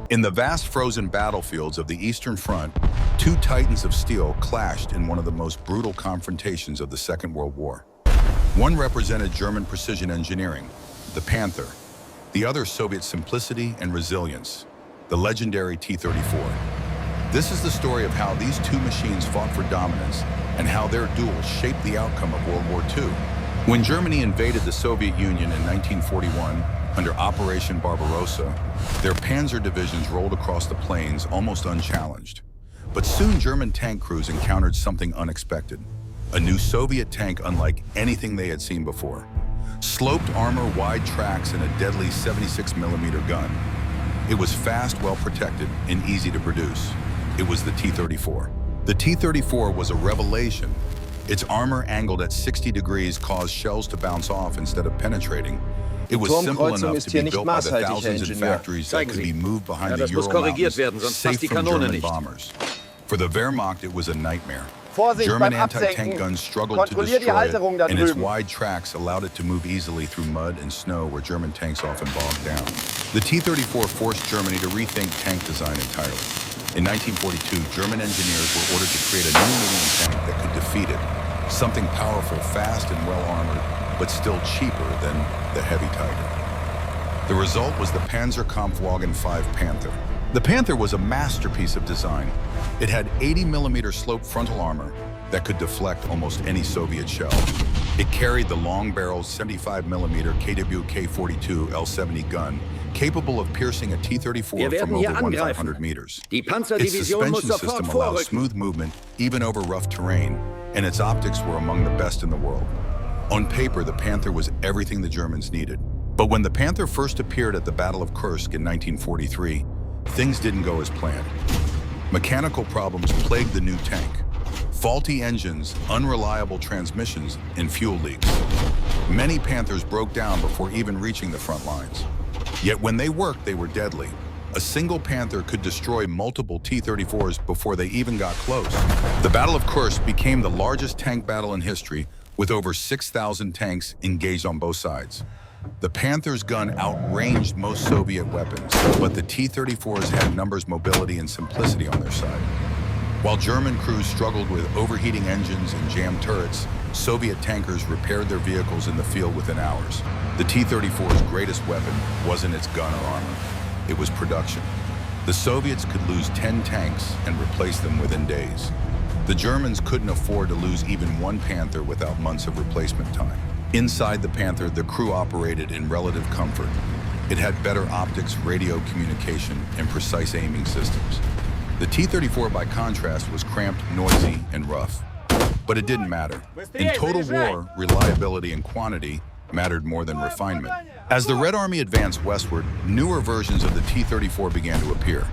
In the vast frozen battlefields of the Eastern Front, two titans of steel clashed in one of the most brutal confrontations of the Second World War. One represented German precision engineering, the Panther. The other Soviet simplicity and resilience, the legendary T-34. This is the story of how these two machines fought for dominance and how their duel shaped the outcome of World War II. When Germany invaded the Soviet Union in 1941, under Operation Barbarossa, their panzer divisions rolled across the plains almost unchallenged. But soon German tank crews encountered something unexpected. A new Soviet tank unlike anything they had seen before. Sloped armor, wide tracks, and a deadly 76mm gun. It was fast, well protected, and easy to produce. It was the T-34. The T-34 was a revelation. Its armor angled at 60 degrees caused shells to bounce off instead of penetrating. It was simple enough to be built by the thousands in factories that could be moved behind the Ural Mountains, safe from German bombers. For the Wehrmacht, it was a nightmare. German anti-tank guns struggled to destroy it, and its wide tracks allowed it to move easily through mud and snow where German tanks often bogged down. The T-34 forced Germany to rethink tank design entirely. In 1942, German engineers were ordered to create a new medium tank that could defeat it. Something powerful, fast, and well-armored, but still cheaper than the heavy Tiger. The result was the Panzerkampfwagen 5 Panther. The Panther was a masterpiece of design. It had 80mm sloped frontal armor that could deflect almost any Soviet shell. It carried the long-barreled 75mm KWK-42 L-70 gun, capable of piercing a T-34 from over 1,500 meters. Its suspension system allowed smooth movement even over rough terrain, and its optics were among the best in the world. On paper, the Panther was everything the Germans needed. But when the Panther first appeared at the Battle of Kursk in 1943, things didn't go as planned. Mechanical problems plagued the new tank. Faulty engines, unreliable transmissions, and fuel leaks. Many Panthers broke down before even reaching the front lines. Yet when they worked, they were deadly. A single Panther could destroy multiple T-34s before they even got close. The Battle of Kursk became the largest tank battle in history, with over 6,000 tanks engaged on both sides. The Panther's gun outranged most Soviet weapons, but the T-34s had numbers, mobility, and simplicity on their side. While German crews struggled with overheating engines and jammed turrets, Soviet tankers repaired their vehicles in the field within hours. The T-34's greatest weapon wasn't its gun or armor, it was production. The Soviets could lose 10 tanks and replace them within days. The Germans couldn't afford to lose even one Panther without months of replacement time. Inside the Panther, the crew operated in relative comfort. It had better optics, radio communication, and precise aiming systems. The T-34, by contrast, was cramped, noisy, and rough. But it didn't matter. In total war, reliability and quantity mattered more than refinement. As the Red Army advanced westward, newer versions of the T-34 began to appear.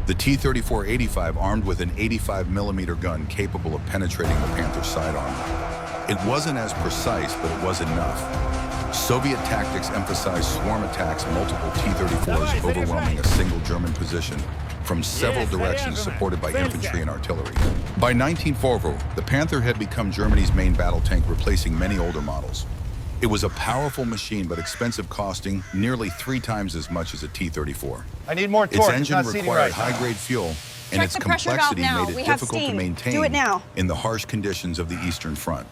The T-34-85 armed with an 85mm gun capable of penetrating the Panther's side armor. It wasn't as precise, but it was enough. Soviet tactics emphasized swarm attacks, multiple T-34s overwhelming a single German position from several directions supported by infantry and artillery. By 1940, the Panther had become Germany's main battle tank, replacing many older models. It was a powerful machine, but expensive, costing nearly 3 times as much as a T-34. I need more torque. Its engine required high-grade fuel, and its complexity made it difficult to maintain in the harsh conditions of the Eastern Front.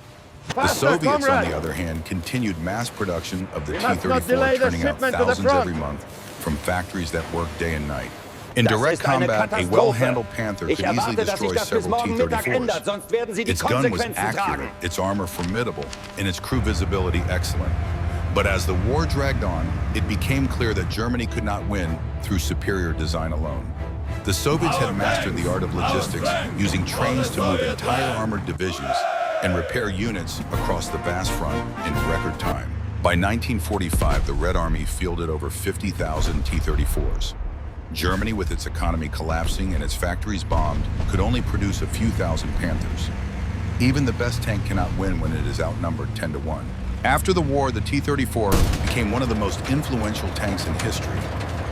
The Soviets, on the other hand, continued mass production of the T-34, turning out thousands every month from factories that worked day and night. In direct combat, a well-handled Panther could easily destroy several T-34s. Its gun was accurate, its armor formidable, and its crew visibility excellent. But as the war dragged on, it became clear that Germany could not win through superior design alone. The Soviets had mastered the art of logistics, using trains to move entire armored divisions and repair units across the vast front in record time. By 1945, the Red Army fielded over 50,000 T-34s. Germany, with its economy collapsing and its factories bombed, could only produce a few thousand Panthers. Even the best tank cannot win when it is outnumbered 10-1. After the war, the T-34 became one of the most influential tanks in history.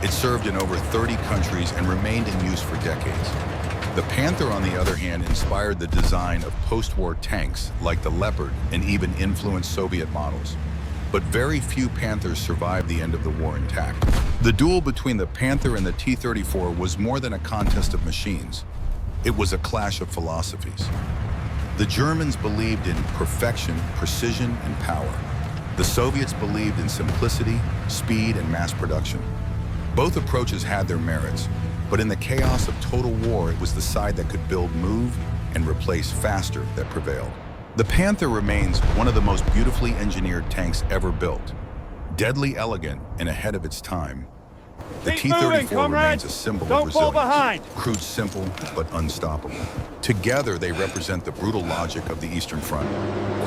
It served in over 30 countries and remained in use for decades. The Panther, on the other hand, inspired the design of post-war tanks like the Leopard and even influenced Soviet models. but very few Panthers survived the end of the war intact. The duel between the Panther and the T-34 was more than a contest of machines. It was a clash of philosophies. The Germans believed in perfection, precision, and power. The Soviets believed in simplicity, speed, and mass production. Both approaches had their merits, but in the chaos of total war, it was the side that could build, move, and replace faster that prevailed. The Panther remains one of the most beautifully engineered tanks ever built. Deadly elegant and ahead of its time, the T-34 remains a symbol of resilience. Crude, simple, but unstoppable. Together, they represent the brutal logic of the Eastern Front.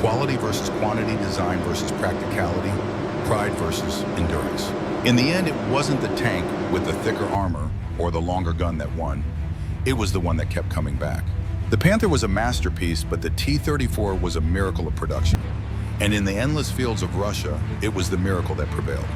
Quality versus quantity, design versus practicality, pride versus endurance. In the end, it wasn't the tank with the thicker armor or the longer gun that won. It was the one that kept coming back. The Panther was a masterpiece, but the T-34 was a miracle of production. And in the endless fields of Russia, it was the miracle that prevailed.